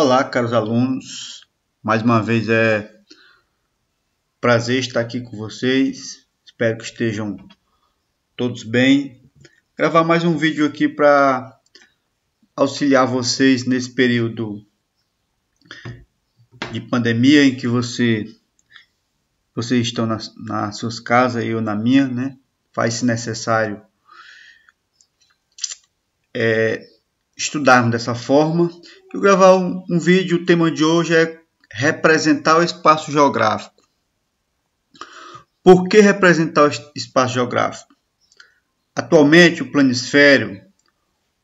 Olá, caros alunos. Mais uma vez é prazer estar aqui com vocês. Espero que estejam todos bem. Gravar mais um vídeo aqui para auxiliar vocês nesse período de pandemia em que vocês estão nas suas casas e eu na minha, né? Faz-se necessário estudarmos dessa forma. Eu gravar um vídeo, o tema de hoje é representar o espaço geográfico. Por que representar o espaço geográfico? Atualmente, o planisfério,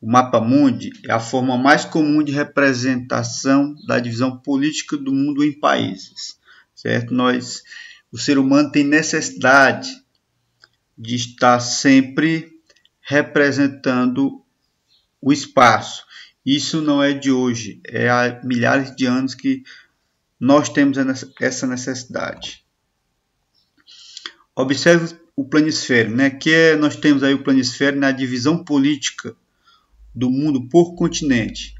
o mapa-mundi, é a forma mais comum de representação da divisão política do mundo em países. Certo? O ser humano tem necessidade de estar sempre representando o espaço. Isso não é de hoje, é há milhares de anos que nós temos essa necessidade. Observe o planisfério, né? Nós temos aí o planisfério na divisão política do mundo por continente.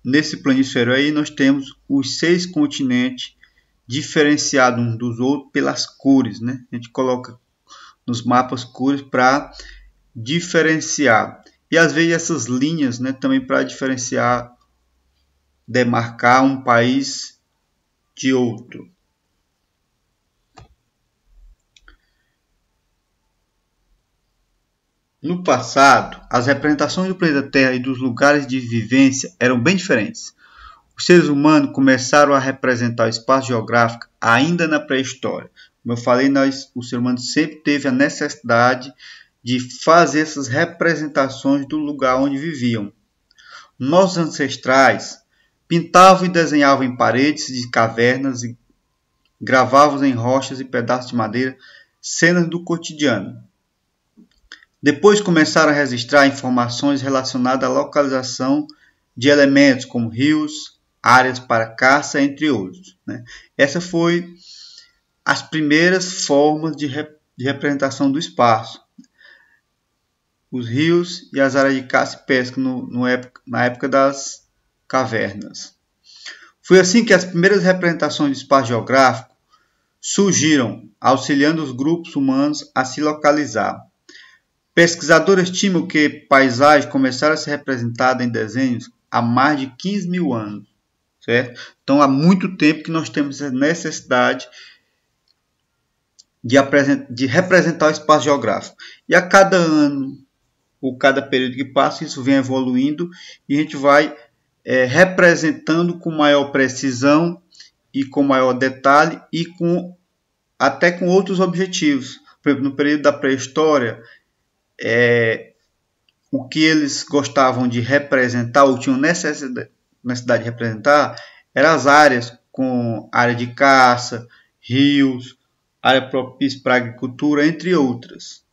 Nesse planisfério aí nós temos os 6 continentes diferenciados uns dos outros pelas cores, né? A gente coloca nos mapas cores para diferenciar. E às vezes essas linhas, né, também para diferenciar, demarcar um país de outro. No passado, as representações do planeta Terra e dos lugares de vivência eram bem diferentes. Os seres humanos começaram a representar o espaço geográfico ainda na pré-história. Como eu falei, o ser humano sempre teve a necessidade de fazer essas representações do lugar onde viviam. Nossos ancestrais pintavam e desenhavam em paredes de cavernas e gravavam em rochas e pedaços de madeira cenas do cotidiano. Depois começaram a registrar informações relacionadas à localização de elementos como rios, áreas para caça, entre outros. Essa foi as primeiras formas de representação do espaço. Os rios e as áreas de caça e pesca na época das cavernas. Foi assim que as primeiras representações de espaço geográfico surgiram, auxiliando os grupos humanos a se localizar. Pesquisadores estimam que paisagens começaram a ser representadas em desenhos há mais de 15 mil anos. Certo? Então, há muito tempo que nós temos essa necessidade de representar o espaço geográfico. E a cada ano, ou cada período que passa, isso vem evoluindo e a gente vai representando com maior precisão e com maior detalhe e até com outros objetivos. Por exemplo, no período da pré-história, o que eles gostavam de representar ou tinham necessidade de representar eram as áreas com área de caça, rios, área propícia para agricultura, entre outras.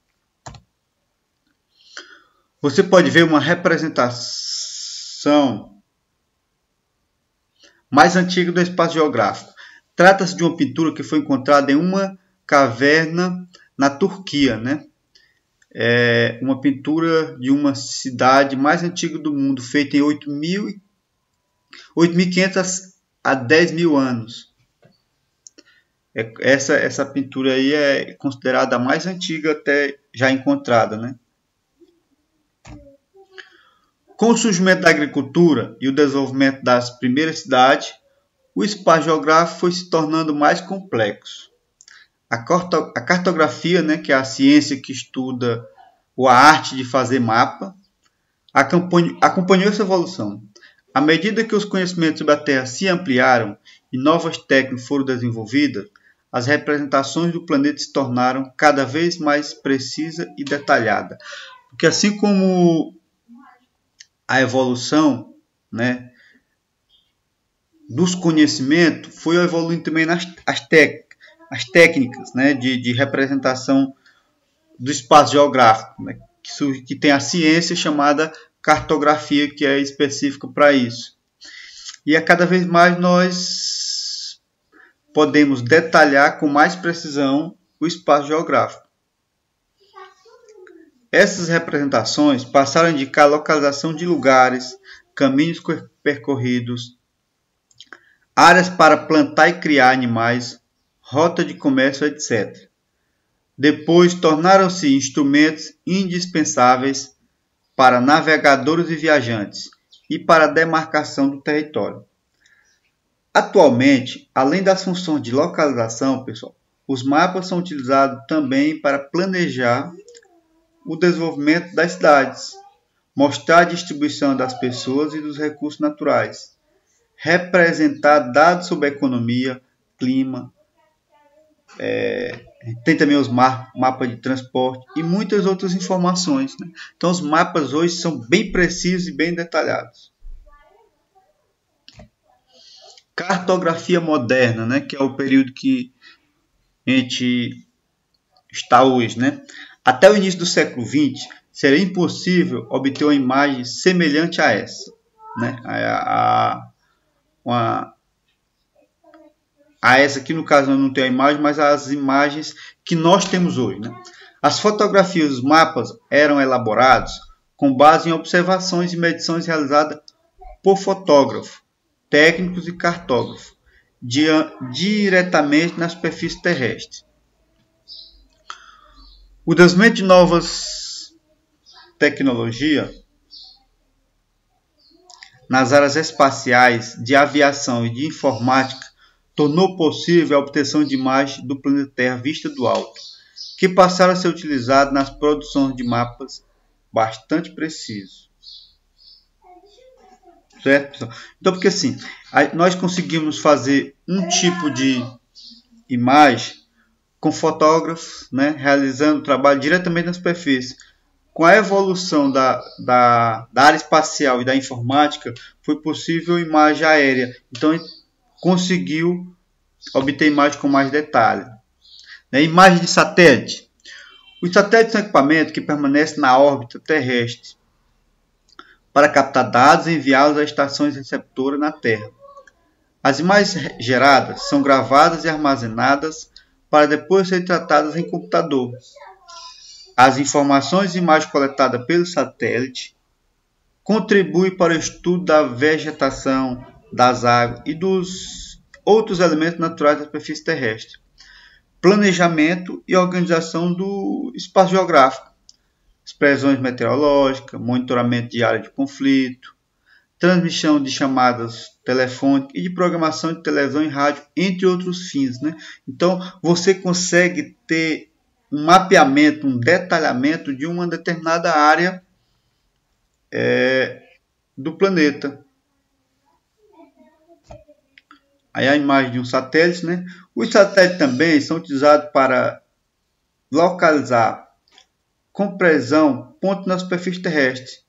Você pode ver uma representação mais antiga do espaço geográfico. Trata-se de uma pintura que foi encontrada em uma caverna na Turquia, né? Uma pintura de uma cidade mais antiga do mundo, feita em 8.500 a 10.000 anos. Essa pintura aí é considerada a mais antiga até já encontrada, né? Com o surgimento da agricultura e o desenvolvimento das primeiras cidades, o espaço geográfico foi se tornando mais complexo. A cartografia, né, que é a ciência que estuda ou a arte de fazer mapa, acompanhou essa evolução. À medida que os conhecimentos sobre a Terra se ampliaram e novas técnicas foram desenvolvidas, as representações do planeta se tornaram cada vez mais precisas e detalhadas. Porque assim como a evolução, né, dos conhecimentos foi evoluindo também as técnicas, né, de representação do espaço geográfico, né, que tem a ciência chamada cartografia, que é específica para isso. E a cada vez mais nós podemos detalhar com mais precisão o espaço geográfico. Essas representações passaram a indicar a localização de lugares, caminhos percorridos, áreas para plantar e criar animais, rota de comércio, etc. Depois tornaram-se instrumentos indispensáveis para navegadores e viajantes e para a demarcação do território. Atualmente, além das funções de localização, pessoal, os mapas são utilizados também para planejar o desenvolvimento das cidades, mostrar a distribuição das pessoas e dos recursos naturais, representar dados sobre a economia, clima, tem também os mapas de transporte e muitas outras informações, né? Então os mapas hoje são bem precisos e bem detalhados. Cartografia moderna, né? Que é o período que a gente está hoje, né? Até o início do século XX, seria impossível obter uma imagem semelhante a essa, né? A essa aqui, no caso, não tem a imagem, mas as imagens que nós temos hoje, né? As fotografias dos mapas eram elaborados com base em observações e medições realizadas por fotógrafo, técnicos e cartógrafos, diretamente na superfície terrestre. O desenvolvimento de novas tecnologias nas áreas espaciais, de aviação e de informática tornou possível a obtenção de imagens do planeta Terra vista do alto, que passaram a ser utilizadas nas produções de mapas bastante precisos. Certo, pessoal? Então, porque assim, nós conseguimos fazer um tipo de imagem com fotógrafos, né, realizando o trabalho diretamente na superfície. Com a evolução da área espacial e da informática, foi possível imagem aérea. Então, conseguiu obter imagem com mais detalhe. Imagem de satélite. Os satélites são equipamentos que permanecem na órbita terrestre para captar dados e enviá-los a estações receptoras na Terra. As imagens geradas são gravadas e armazenadas para depois serem tratadas em computador. As informações e imagens coletadas pelo satélite contribuem para o estudo da vegetação, das águas e dos outros elementos naturais da superfície terrestre. Planejamento e organização do espaço geográfico. Previsões meteorológicas, monitoramento de área de conflito, transmissão de chamadas telefônicas e de programação de televisão e rádio, entre outros fins, né? Então, você consegue ter um mapeamento, um detalhamento de uma determinada área do planeta. Aí a imagem de um satélite, né? Os satélites também são utilizados para localizar com precisão pontos na superfície terrestre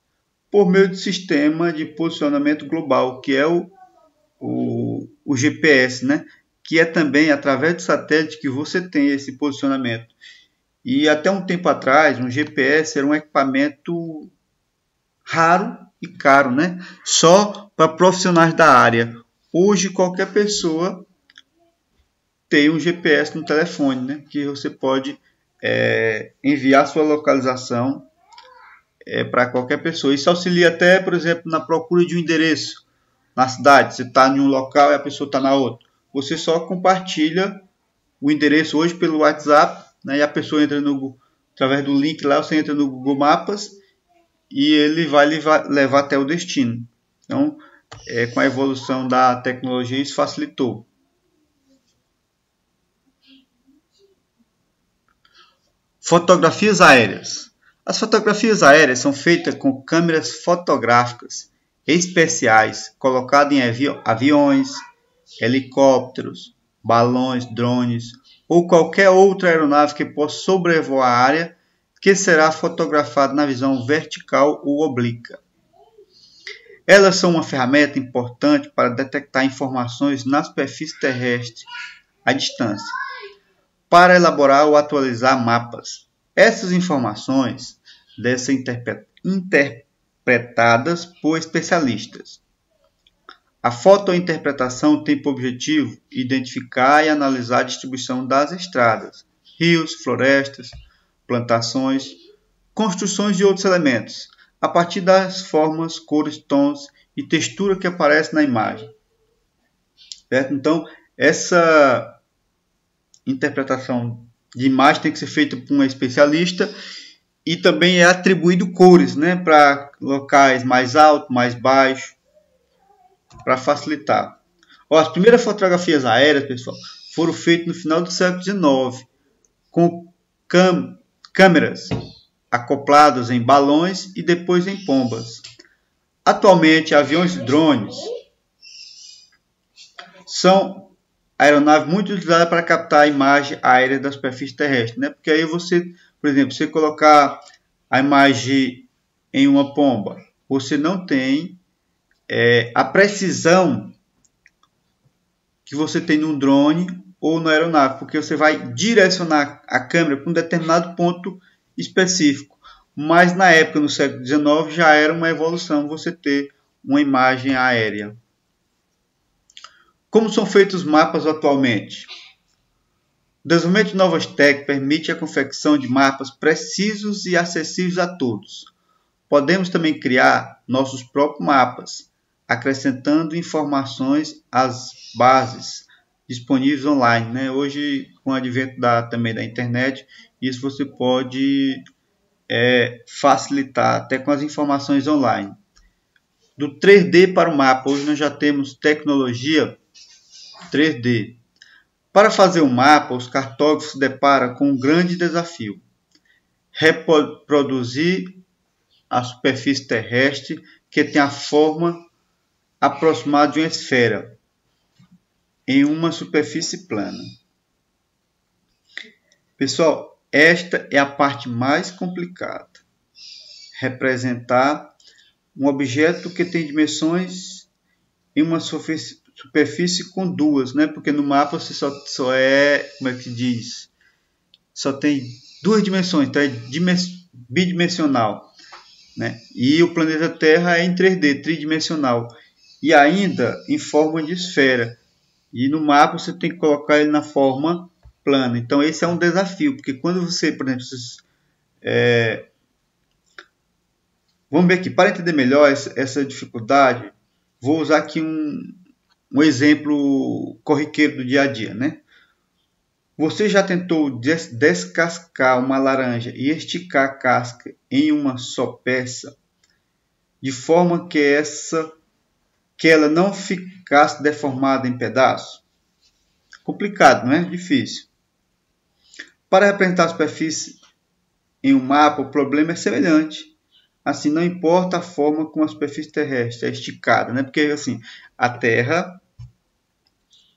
por meio do sistema de posicionamento global, que é o GPS, né? Que é também através do satélite que você tem esse posicionamento. E até um tempo atrás, um GPS era um equipamento raro e caro, né? Só para profissionais da área. Hoje qualquer pessoa tem um GPS no telefone, né? Que você pode enviar sua localização para qualquer pessoa. Isso auxilia até, por exemplo, na procura de um endereço na cidade. Você está em um local e a pessoa está na outra. Você só compartilha o endereço hoje pelo WhatsApp, né? E a pessoa entra através do link lá, você entra no Google Maps e ele vai levar até o destino. Então, com a evolução da tecnologia, isso facilitou. Fotografias aéreas. As fotografias aéreas são feitas com câmeras fotográficas especiais colocadas em aviões, helicópteros, balões, drones ou qualquer outra aeronave que possa sobrevoar a área que será fotografada na visão vertical ou oblíqua. Elas são uma ferramenta importante para detectar informações na superfície terrestre à distância, para elaborar ou atualizar mapas. Essas informações devem ser interpretadas por especialistas. A fotointerpretação tem por objetivo identificar e analisar a distribuição das estradas, rios, florestas, plantações, construções e outros elementos, a partir das formas, cores, tons e textura que aparece na imagem. Certo? Então, essa interpretação de imagem tem que ser feita por um especialista e também é atribuído cores, né, para locais mais altos, mais baixos, para facilitar. Ó, as primeiras fotografias aéreas, pessoal, foram feitas no final do século XIX, com câmeras acopladas em balões e depois em pombas. Atualmente, aviões e drones são aeronaves muito utilizadas para captar a imagem aérea da superfície terrestre, né? Porque aí você, por exemplo, você colocar a imagem em uma pomba, você não tem a precisão que você tem num drone ou na aeronave, porque você vai direcionar a câmera para um determinado ponto específico. Mas na época, no século XIX, já era uma evolução você ter uma imagem aérea. Como são feitos os mapas atualmente? O desenvolvimento de novas técnicas permite a confecção de mapas precisos e acessíveis a todos. Podemos também criar nossos próprios mapas, acrescentando informações às bases disponíveis online, né? Hoje, com o advento também da internet, isso você pode facilitar até com as informações online. Do 3D para o mapa, hoje nós já temos tecnologia 3D. Para fazer um mapa, os cartógrafos se deparam com um grande desafio: reproduzir a superfície terrestre que tem a forma aproximada de uma esfera em uma superfície plana. Pessoal, esta é a parte mais complicada. Representar um objeto que tem dimensões em uma superfície com duas, né? Porque no mapa você só é, como é que diz? Só tem duas dimensões, então é bidimensional, né? E o planeta Terra é em 3D, tridimensional, e ainda em forma de esfera. E no mapa você tem que colocar ele na forma plana. Então esse é um desafio, porque quando você, por exemplo, vamos ver aqui, para entender melhor essa dificuldade, vou usar aqui um exemplo corriqueiro do dia a dia, né? Você já tentou descascar uma laranja e esticar a casca em uma só peça, de forma que ela não ficasse deformada em pedaços? Complicado, não é? Difícil. Para representar a superfície em um mapa, o problema é semelhante. Assim, não importa a forma como a superfície terrestre é esticada, né? Porque assim, a Terra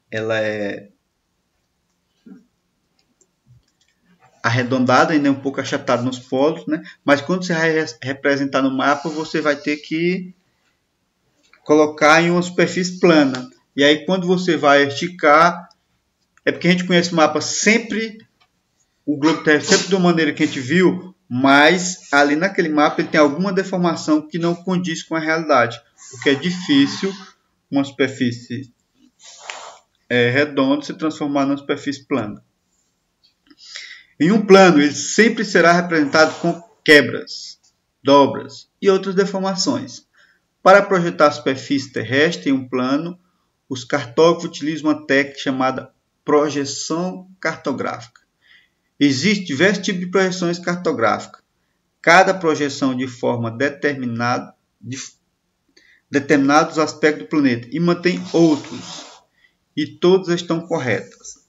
ela é arredondada, ainda é um pouco achatada nos polos, né? Mas quando você vai representar no mapa, você vai ter que colocar em uma superfície plana. E aí quando você vai esticar, é porque a gente conhece o mapa sempre, o globo terrestre sempre de uma maneira que a gente viu, mas ali naquele mapa ele tem alguma deformação que não condiz com a realidade, porque é difícil uma superfície redonda se transformar numa superfície plana. Em um plano, ele sempre será representado com quebras, dobras e outras deformações. Para projetar a superfície terrestre em um plano, os cartógrafos utilizam uma técnica chamada projeção cartográfica. Existem diversos tipos de projeções cartográficas. Cada projeção de forma determinados aspectos do planeta e mantém outros, e todas estão corretas.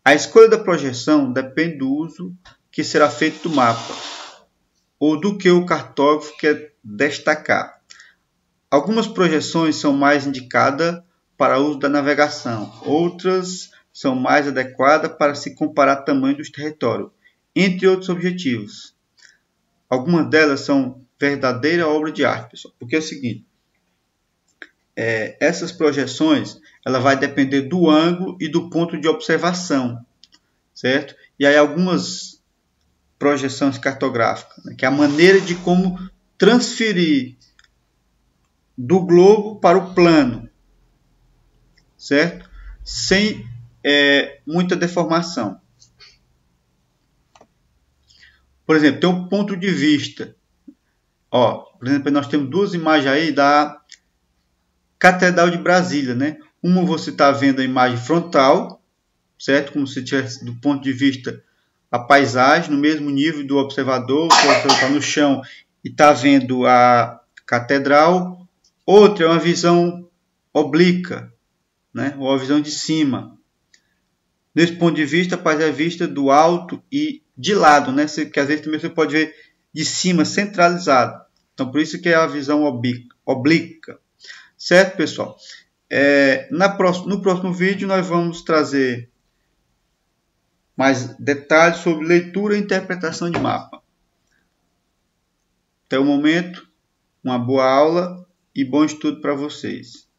A escolha da projeção depende do uso que será feito do mapa ou do que o cartógrafo quer destacar. Algumas projeções são mais indicadas para o uso da navegação, outras são mais adequadas para se comparar o tamanho dos territórios, entre outros objetivos. Algumas delas são verdadeira obra de arte, pessoal, porque é o seguinte, essas projeções ela vai depender do ângulo e do ponto de observação, certo? E aí algumas projeções cartográficas, né, que é a maneira de como transferir do globo para o plano, certo? Sem muita deformação. Por exemplo, tem um ponto de vista. Ó, por exemplo, nós temos duas imagens aí da Catedral de Brasília, né? Uma você está vendo a imagem frontal, certo? Como se tivesse do ponto de vista a paisagem, no mesmo nível do observador, o observador está no chão e está vendo a catedral. Outra é uma visão oblíqua, né? Ou a visão de cima. Nesse ponto de vista, a paisagem é vista do alto e de lado, né? Que às vezes também você pode ver de cima, centralizado. Então, por isso que é a visão oblíqua. Certo, pessoal? No próximo vídeo, nós vamos trazer mais detalhes sobre leitura e interpretação de mapa. Até o momento, uma boa aula e bom estudo para vocês.